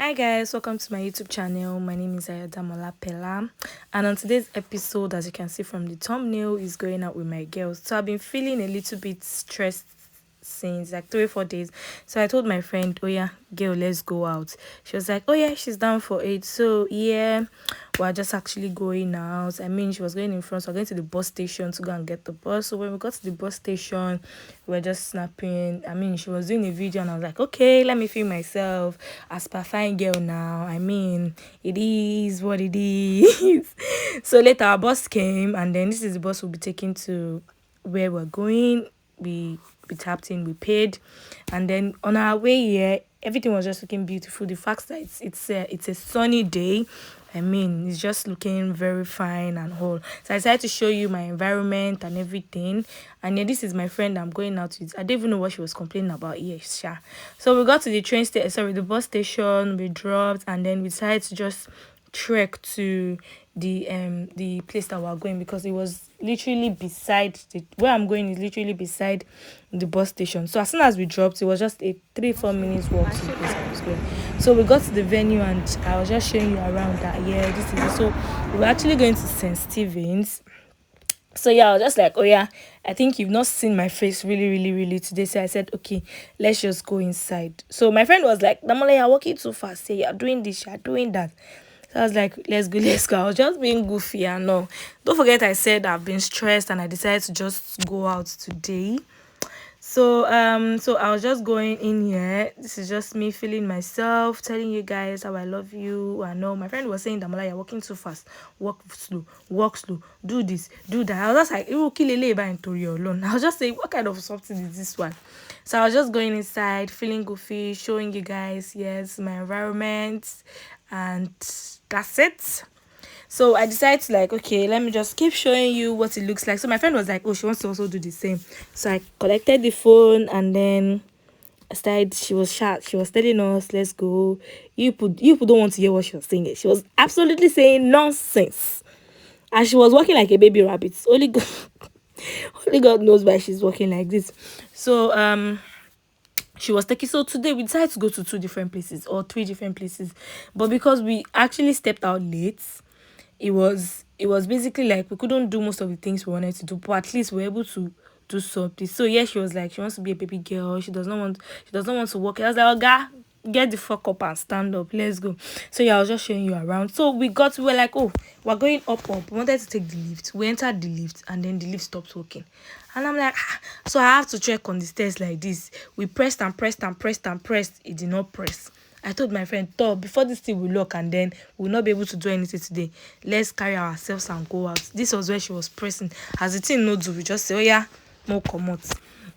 Hi guys, welcome to my YouTube channel. My name is Ayodamola Pellah, and on today's episode, as you can see from the thumbnail, is going out with my girls. So I've been feeling a little bit stressed since like 3 or 4 days. So I told my friend, "Oh yeah, girl, let's go out." She was like, "Oh yeah, she's down for it." So yeah, we're just actually going out. I mean, she was going in front, so we're going to the bus station to go and get the bus. So when we got to the bus station, we were just snapping. I mean, she was doing a video, and I was like, "Okay, let me film myself as per fine girl now." I mean, it is what it is. So later, our bus came, and then this is the bus we'll be taking to where we're going. We tapped in, we paid, and then on our way here, everything was just looking beautiful. The fact that it's a sunny day, I mean, it's just looking very fine and whole. So I decided to show you my environment and everything. And yeah, this is my friend I'm going out with. I didn't even know what she was complaining about. Yes, sure. So we got to the the bus station. We dropped, and then we decided to just trek to the place that we're going, because it was literally beside where I'm going is literally beside the bus station. So as soon as we dropped, it was just a 3-4 minutes walk to the place I was going. So we got to the venue, and I was just showing you around that, yeah, this is it. So we were actually going to St. Stephen's. So yeah, I was just like, "Oh yeah, I think you've not seen my face really, really, really today." So I said, "Okay, let's just go inside." So my friend was like, "Damola, you're walking too fast. Say you're doing this, you're doing that." So I was like, "Let's go, let's go." I was just being goofy and no. Don't forget I said I've been stressed and I decided to just go out today. So I was just going in here. This is just me feeling myself, telling you guys how I love you. I know my friend was saying, "Damola, you're walking too fast. Walk slow, do this, do that." I was just like, "You kill a by alone." I was just saying, what kind of something is this one? So I was just going inside, feeling goofy, showing you guys, yes, my environment, and that's it. So I decided to like, okay, let me just keep showing you what it looks like. So my friend was like, "Oh, she wants to also do the same." So I collected the phone, and then I started. She was sharp. She was telling us, "Let's go." You people don't want to hear what she was saying. She was absolutely saying nonsense, and she was walking like a baby rabbit. Only God, only God knows why she's walking like this. So she was taking, so today we decided to go to 2 different places or 3 different places, but because we actually stepped out late, it was basically like we couldn't do most of the things we wanted to do, but at least we were able to do something. So yeah, she was like, she wants to be a baby girl. She does not want to walk. I was like, "Oh God, get the fuck up and stand up, let's go." So yeah, I was just showing you around. So we were like, "Oh, we're going up. We wanted to take the lift. We entered the lift, and then the lift stopped working." And I'm like, "Ah." So I have to check on the stairs like this. We pressed and pressed and pressed and pressed. It did not press. I told my friend, "Thor, before this thing will lock, and then we'll not be able to do anything today. Let's carry ourselves and go out." This was where she was pressing. As the thing no do, we just say, "Oh yeah, no come out."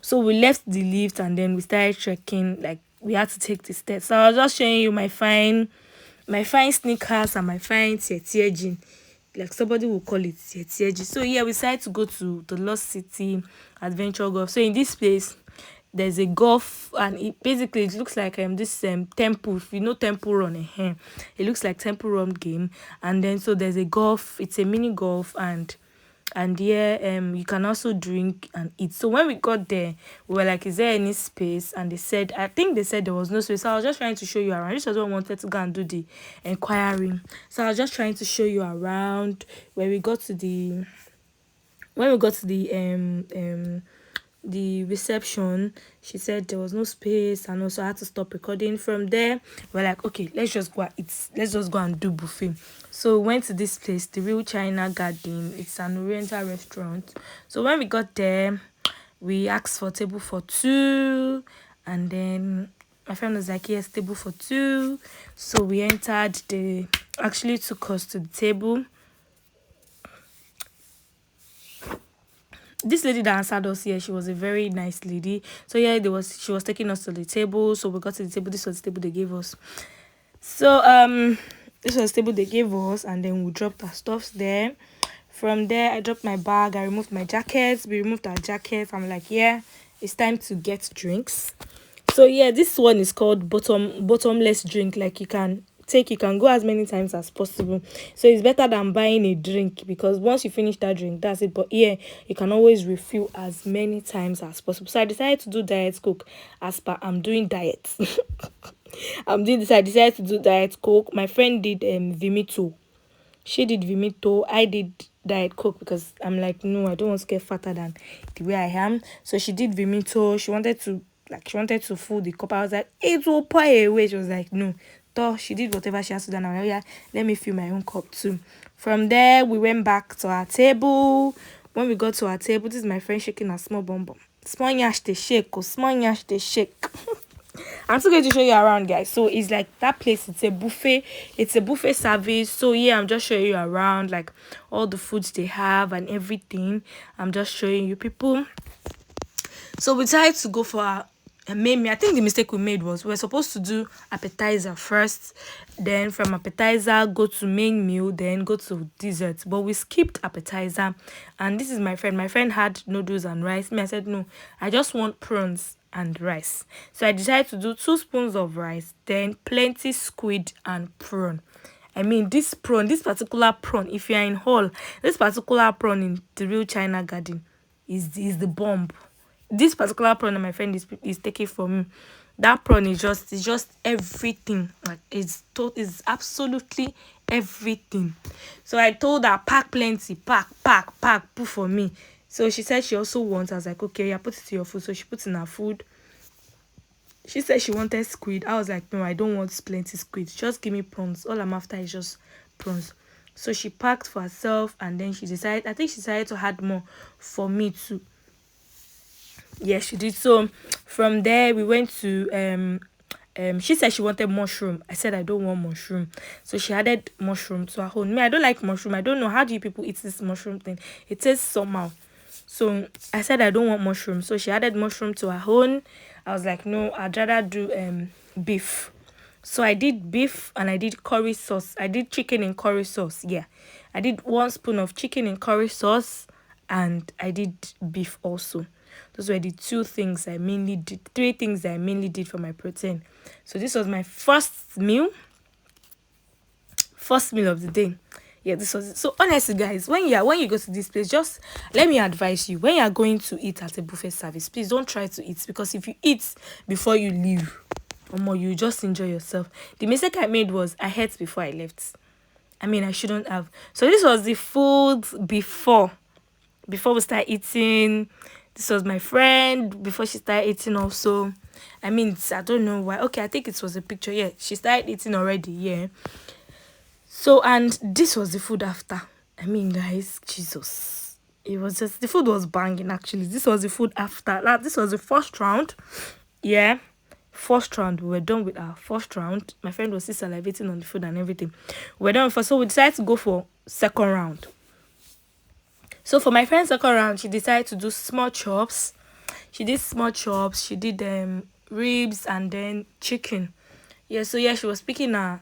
So we left the lift, and then we started trekking. Like we had to take the stairs. So I was just showing you my fine sneakers and my fine tietie jean. Like somebody will call it tietie jean. So yeah, we decided to go to the Lost City Adventure Golf. So in this place, there's a golf, and it looks like this temple, if you know temple run, it looks like temple run game. And then so there's a golf, it's a mini golf, and yeah, you can also drink and eat. So when we got there, we were like, "Is there any space?" And I think they said there was no space. So I was just trying to show you around. This was what I wanted to go and do the inquiring. So I was just trying to show you around. When we got to the reception, she said there was no space, and also I had to stop recording. From there, we're like, "Okay, let's just go and eat. Let's just go and do buffet." So we went to this place, the Real China Garden. It's an oriental restaurant. So when we got there, we asked for table for two, and then my friend was like, "Yes, table for two." So we entered. They actually took us to the table. This lady that answered us here, she was a very nice lady. So yeah, she was taking us to the table. So we got to the table. This was the table they gave us. So this was the table they gave us, and then we dropped our stuffs there. From there, I dropped my bag. I removed my jackets. We removed our jackets. I'm like, "Yeah, it's time to get drinks." So yeah, this one is called bottomless drink. Like you can go as many times as possible. So it's better than buying a drink, because once you finish that drink, that's it. But yeah, you can always refill as many times as possible. So I decided to do diet coke as per I'm doing diet. I'm doing this. I decided to do Diet Coke. My friend did Vimito. She did Vimito. I did Diet Coke because I'm like, no, I don't want to get fatter than the way I am. So she did Vimito. She wanted to fill the cup. I was like, it will pour away. She was like, no. So she did whatever she has to do. And I'm like, yeah, let me fill my own cup too. From there, we went back to our table. When we got to our table, this is my friend shaking a small bum bum. Small yash they shake, oh, small yash they shake. I'm still going to show you around, guys. So it's like that place. It's a buffet. It's a buffet service. So yeah, I'm just showing you around, like all the foods they have and everything. I'm just showing you people. So we decided to go for a main meal. I think the mistake we made was we were supposed to do appetizer first, then from appetizer go to main meal, then go to dessert. But we skipped appetizer, and this is my friend. My friend had noodles and rice. Me, I said no, I just want prawns and rice. So I decided to do 2 spoons of rice, then plenty squid and prawn. I mean, this prawn, this particular prawn, if you're in hall, this particular prawn in the real China garden is the bomb. This particular prawn that my friend is taking from me, that prawn is just everything. Like is absolutely everything. So I told her pack plenty, pack, put for me. So she said she also wants. I was like, okay, yeah, put it to your food. So she puts in her food. She said she wanted squid. I was like, no, I don't want plenty squid. Just give me prawns. All I'm after is just prawns. So she packed for herself, and then she decided. I think she decided to add more for me too. Yes, she did. So from there we went to she said she wanted mushroom. I said I don't want mushroom. So she added mushroom to her own. Me, I don't like mushroom. I don't know how do you people eat this mushroom thing. It tastes somehow. So I said I don't want mushroom. So she added mushroom to her own. I was like, no, I'd rather do beef. So I did beef and I did curry sauce. I did chicken in curry sauce. Yeah. I did 1 spoon of chicken in curry sauce, and I did beef also. Those were the 2 things I mainly did, 3 things I mainly did for my protein. So this was my first meal of the day. Yeah, this was it. So honestly, guys, when you go to this place, just let me advise you, when you are going to eat at a buffet service, please don't try to eat, because if you eat before you leave, you just enjoy yourself. The mistake I made was I ate before I left. I mean, I shouldn't have. So this was the food before we start eating. This was my friend before she started eating also. I mean, I don't know why. Okay, I think it was a picture. Yeah, she started eating already. Yeah. So, and this was the food after. I mean, guys, Jesus. It was just, the food was banging actually. This was the food after. Like, this was the first round. Yeah. First round. We were done with our first round. My friend was still salivating on the food and everything. We were done with first, so we decided to go for second round. So for my friend's second round, she decided to do small chops. She did small chops. She did ribs and then chicken. Yeah, so yeah, she was picking a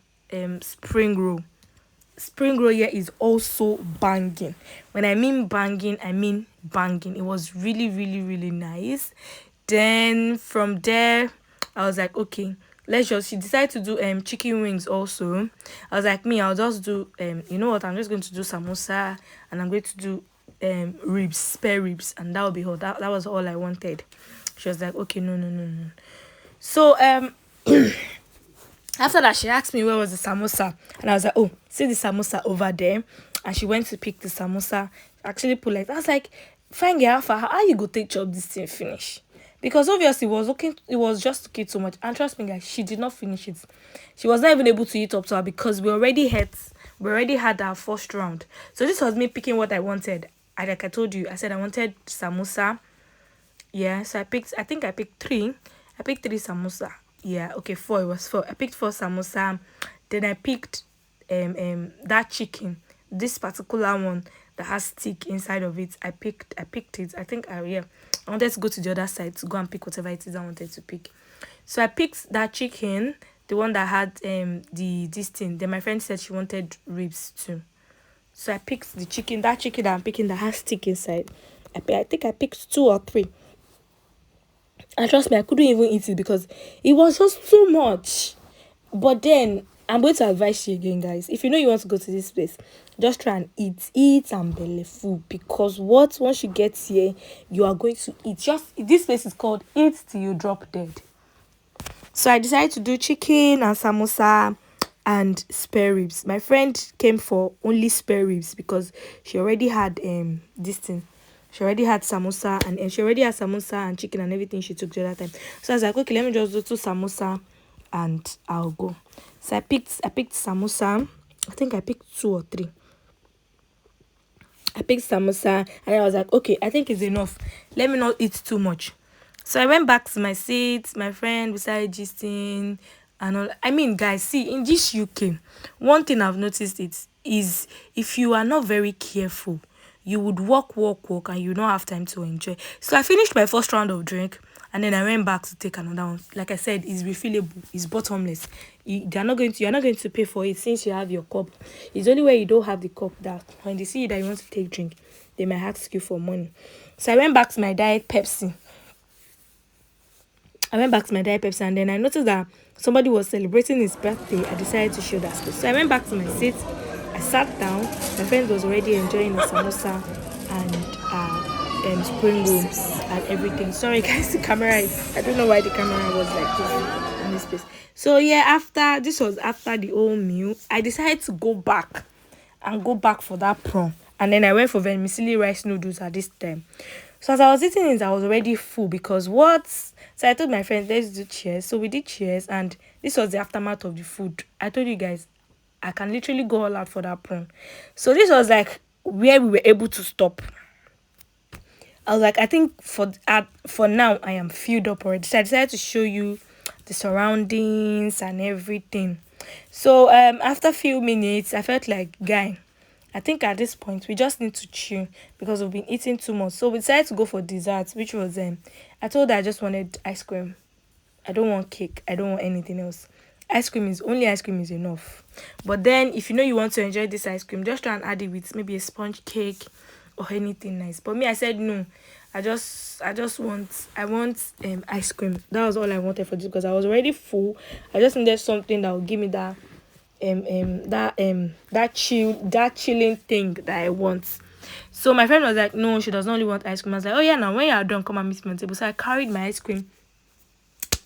spring roll. Spring roll here is also banging. When I mean banging, I mean banging. It was really, really, really nice. Then from there, I was like, okay, she decided to do chicken wings also. I was like, me, I'll just do you know what, I'm just going to do samosa, and I'm going to do ribs, spare ribs, and that will be all. That was all I wanted. She was like, okay, no. So after that, she asked me where was the samosa, and I was like, oh, see the samosa over there. And she went to pick the samosa. Actually put like, I was like, fine girl, for how you go take chop this thing finish? Because obviously it was just looking too much. And trust me, guys, she did not finish it. She was not even able to eat up to her, because we already had our first round. So this was me picking what I wanted. Like I told you, I said I wanted samosa. Yeah, so I think I picked 3. I picked 3 samosa. Yeah, okay, 4. It was 4. I picked 4 samosa. Then I picked that chicken. This particular one that has stick inside of it. I picked it. I think I wanted to go to the other side to go and pick whatever it is I wanted to pick. So I picked that chicken, the one that had this thing. Then my friend said she wanted ribs too. So I picked the chicken, that chicken that I'm picking that has stick inside. I think I picked 2 or 3. And trust me, I couldn't even eat it because it was just too much. But then, I'm going to advise you again, guys. If you know you want to go to this place, just try and eat and belly full. Because once you get here, you are going to eat. This place is called Eat Till You Drop Dead. So I decided to do chicken and samosa and spare ribs. My friend came for only spare ribs because she already had this thing. She already had samosa and she already had samosa and chicken and everything she took the other time. So I was like, okay, let me just do two samosa and I'll go. So I picked samosa. I think I picked two or three. I picked samosa and I was like, okay, I think it's enough. Let me not eat too much. So I went back to my seat, my friend beside gisting and all. I mean, guys, see, in this UK, one thing I've noticed it is if you are not very careful, you would walk, and you don't have time to enjoy. So I finished my first round of drink and then I went back to take another one. Like I said, it's refillable, it's bottomless. You're not going to pay for it since you have your cup. It's only where you don't have the cup that when they see that you want to take drink, they might ask you for money. So I went back to my diet Pepsi. And then I noticed that somebody was celebrating his birthday. I decided to show that space. So I went back to my seat. I sat down. My friend was already enjoying a samosa and spring roll and everything. Sorry guys, the camera is, I don't know why the camera was like this in this space. So yeah, after the whole meal, I decided to go back for that prawn. And then I went for vermicelli rice noodles at this time. So as I was eating it, I was already full because what? So I told my friends, let's do cheers. So we did cheers, and this was the aftermath of the food. I told you guys, I can literally go all out for that prawn. So this was like where we were able to stop. I was like, I think for now I am filled up already. So I decided to show you the surroundings and everything. So after a few minutes, I felt like, guy, I think at this point we just need to chill because we've been eating too much. So we decided to go for dessert, which was I told her I just wanted ice cream. I don't want cake. I don't want anything else. Ice cream is enough. But then if you know you want to enjoy this ice cream, just try and add it with maybe a sponge cake or anything nice. But me, I said no. I want ice cream. That was all I wanted for this because I was already full. I just needed something that would give me that chilling thing that I want. So my friend was like, no, she does not only want ice cream. I was like, oh yeah, now when you are done, come and meet me on the table. So I carried my ice cream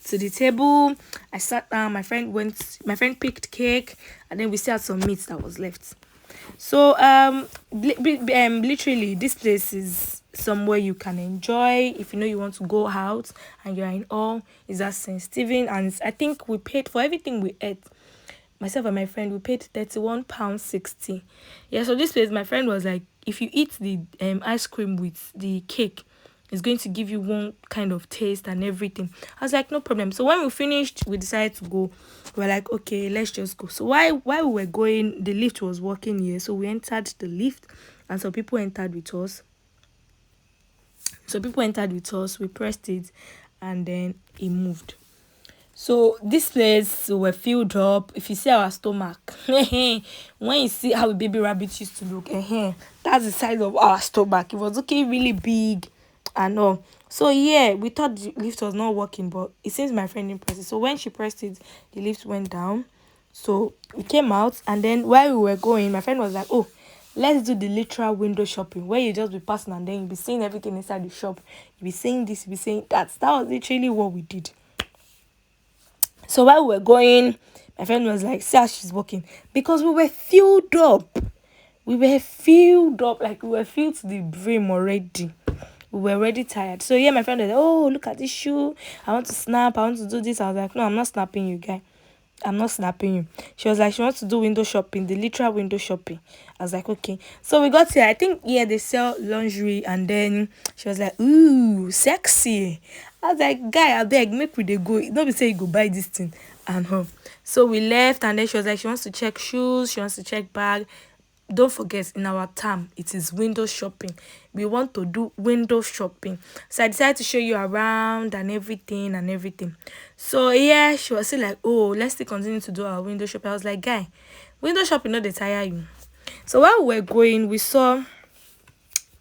to the table. I sat down. My friend picked cake, and then we still had some meat that was left. So literally, this place is somewhere you can enjoy if you know you want to go out and you're in awe. Is at St. Stephen, and I think we paid for everything we ate. Myself and my friend, we paid £31.60. Yeah, so this place, my friend was like, if you eat the ice cream with the cake, it's going to give you one kind of taste and everything. I was like, no problem. So when we finished, we decided to go. We were like, okay, let's just go. So while we were going, the lift was working here. So we entered the lift and some people entered with us. We pressed it and then it moved. So this place were filled up. If you see our stomach, when you see how a baby rabbit used to look, that's the size of our stomach. It was okay, really big and all. So yeah, we thought the lift was not working, but it seems my friend didn't press it. So when she pressed it, the lift went down. So we came out, and then while we were going, my friend was like, oh, let's do the literal window shopping where you just be passing and then you be seeing everything inside the shop. You be saying this, you be saying that. That was literally what we did. So while we were going, my friend was like, see how she's walking. Because we were filled up. Like we were filled to the brim already. We were already tired. So yeah, my friend was like, oh, look at this shoe. I want to snap. I want to do this. I was like, no, I'm not snapping you, guy. I'm not snapping you. She was like, she wants to do window shopping, the literal window shopping. I was like, okay. So we got here. I think, yeah, they sell lingerie. And then she was like, ooh, sexy. I was like, guy, I beg, make we dey go. Don't be say you go buy this thing. And her. So we left, and then she was like, she wants to check shoes. She wants to check bag. Don't forget, in our term, it is window shopping. We want to do window shopping. So I decided to show you around and everything. So yeah, she was still like, oh, let's still continue to do our window shopping. I was like, guy, window shopping not dey tire you. So while we were going,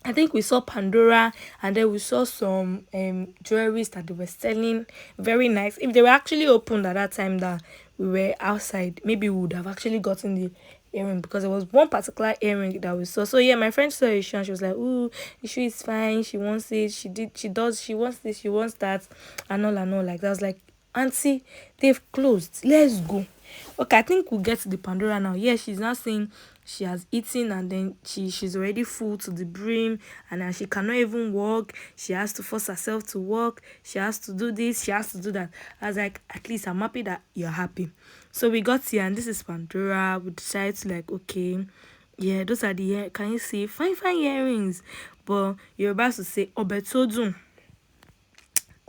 I think we saw Pandora, and then we saw some jewelries that they were selling. Very nice. If they were actually opened at that time that we were outside, maybe we would have actually gotten the earring, because there was one particular earring that we saw. So yeah, my friend saw a shoe and she was like, ooh, the shoe is fine. She wants it. She wants this, she wants that, and all. Like that. I was like, auntie, they've closed, let's go. Okay, I think we'll get to the Pandora now. Yeah, she's now saying she has eaten and then she's already full to the brim, and then she cannot even walk. She has to force herself to walk. She has to do this, she has to do that. I was like, at least I'm happy that you're happy. So we got here and this is Pandora. We decided to like, okay, yeah, those are the can you see fine earrings? But you're about to say obetodun,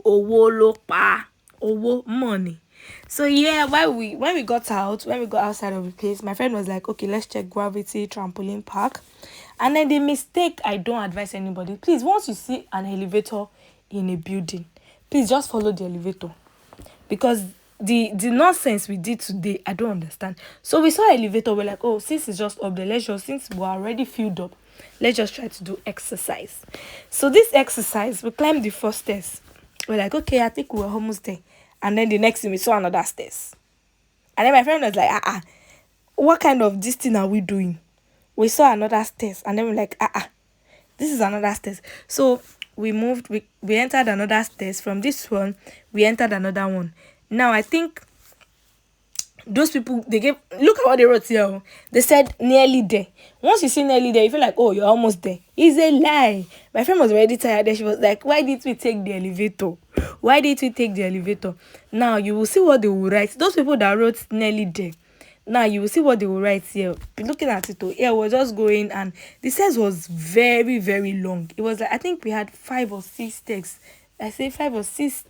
owo lo pa, owo money. So yeah, when we got outside of the place, my friend was like, okay, let's check Gravity Trampoline Park. And then the mistake I don't advise anybody, please, once you see an elevator in a building, please just follow the elevator. Because the nonsense we did today, I don't understand. So we saw elevator, we're like, oh, since it's just up there, since we're already filled up, let's just try to do exercise. So this exercise, we climbed the first stairs. We're like, okay, I think we're almost there. And then the next thing we saw another stairs. And then my friend was like, what kind of this thing are we doing? We saw another stairs. And then we're like, this is another stairs. So we moved, we entered another stairs. From this one, we entered another one. Now I think those people, look at what they wrote here. Oh. They said nearly there. Once you see nearly there, you feel like, oh, you're almost there. It's a lie. My friend was already tired and she was like, why did we take the elevator? Why did we take the elevator? Now you will see what they will write. Those people that wrote nearly there, now you will see what they will write here. Be looking at it. Yeah, we're just going, and the stairs was very, very long. It was like, I think we had 5 or 6 stairs. I say 5 or 6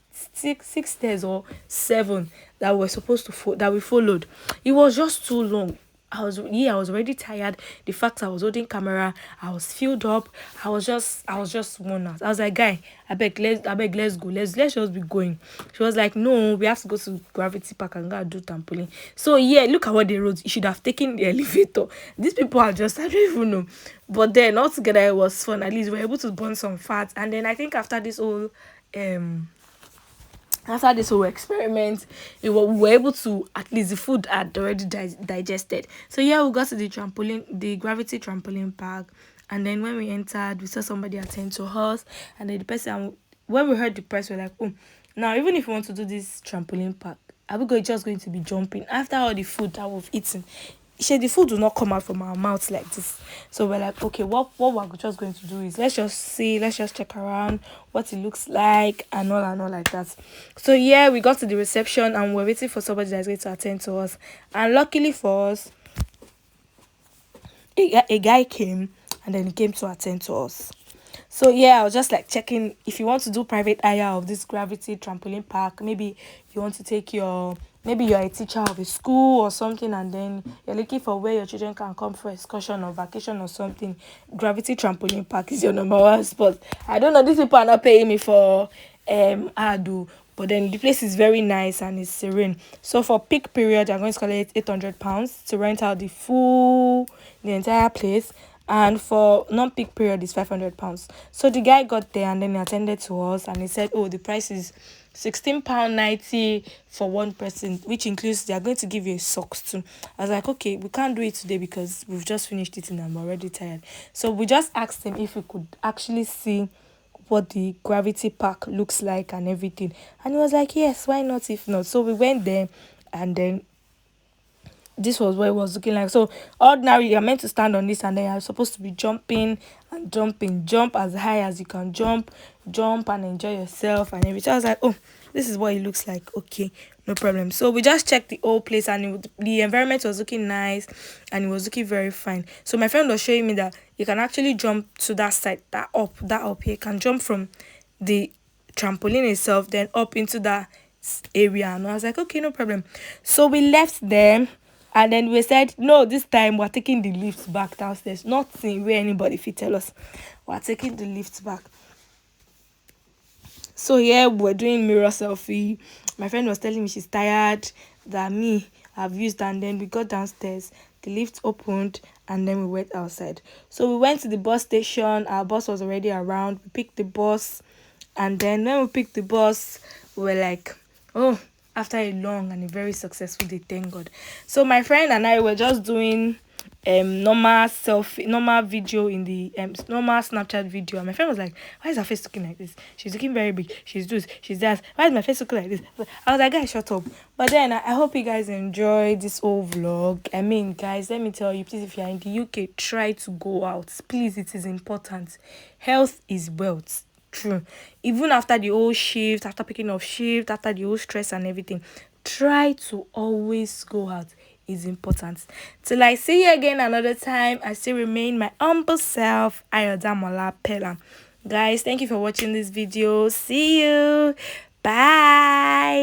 stairs or 7 that we're supposed to that we followed. It was just too long. I was already tired. The fact I was holding camera, I was filled up. I was just worn out. I was like, guy, I beg, let's go. Let's just be going. She was like, no, we have to go to Gravity Park and go and do trampoline. So yeah, look at what they wrote. You should have taken the elevator. These people are just, I don't even know. But then altogether it was fun. At least we were able to burn some fat. And then I think after this whole experiment, we were able to, at least the food had already digested. So yeah, we got to the Gravity Trampoline Park, and then when we entered, we saw somebody attend to us, and then the person, when we heard the price, we're like, oh, now even if we want to do this trampoline park, are we just going to be jumping after all the food that we've eaten? The food will not come out from our mouths like this. So we're like, okay, what we're just going to do is let's just check around what it looks like and all like that. So yeah, we got to the reception and we're waiting for somebody that's going to attend to us. And luckily for us, a guy came, and then he came to attend to us. So yeah, I was just like checking if you want to do private hire of this Gravity Trampoline Park. Maybe you want to take maybe you're a teacher of a school or something, and then you're looking for where your children can come for excursion or vacation or something. Gravity Trampoline Park is your number one spot. I don't know, these people are not paying me for ado, but then the place is very nice and it's serene. So for peak period, I'm going to collect £800 to rent out the entire place. And for non-peak period is £500. So the guy got there and then he attended to us and he said, oh, the price is £16.90 for one person, which includes they are going to give you a socks too. I was like, okay, we can't do it today because we've just finished eating and I'm already tired. So we just asked him if we could actually see what the Gravity Park looks like and everything. And he was like, yes, why not if not? So we went there, and then this was what it was looking like. So ordinarily you're meant to stand on this and then you're supposed to be jumping and jump as high as you can jump and enjoy yourself and everything. I was like, oh, this is what it looks like. Okay, no problem. So we just checked the whole place and the environment was looking nice and it was looking very fine. So my friend was showing me that you can actually jump to that side, that up here. You can jump from the trampoline itself then up into that area. And I was like, okay, no problem. So we left there. And then we said, no, this time we're taking the lift back downstairs. Nothing where anybody fit tell us. We're taking the lift back. So yeah, we're doing mirror selfie. My friend was telling me she's tired, that I've used, and then we got downstairs. The lift opened and then we went outside. So we went to the bus station. Our bus was already around. We picked the bus. And then when we picked the bus, we were like, oh, after a long and a very successful day, thank God. So my friend and I were just doing normal selfie, normal video in the normal Snapchat video, and my friend was like, "Why is her face looking like this? She's looking very big. She's this. She's that. Why is my face looking like this?" I was like, "Guys, shut up." But then I hope you guys enjoy this whole vlog. I mean, guys, let me tell you, please, if you're in the UK, try to go out. Please, it is important. Health is wealth. True. Even after the whole shift, after picking up shift, after the whole stress and everything, try to always go out. Is important. Till I see you again another time, I still remain my humble self, Ayodamola Pellah. Guys, thank you for watching this video. See you. Bye.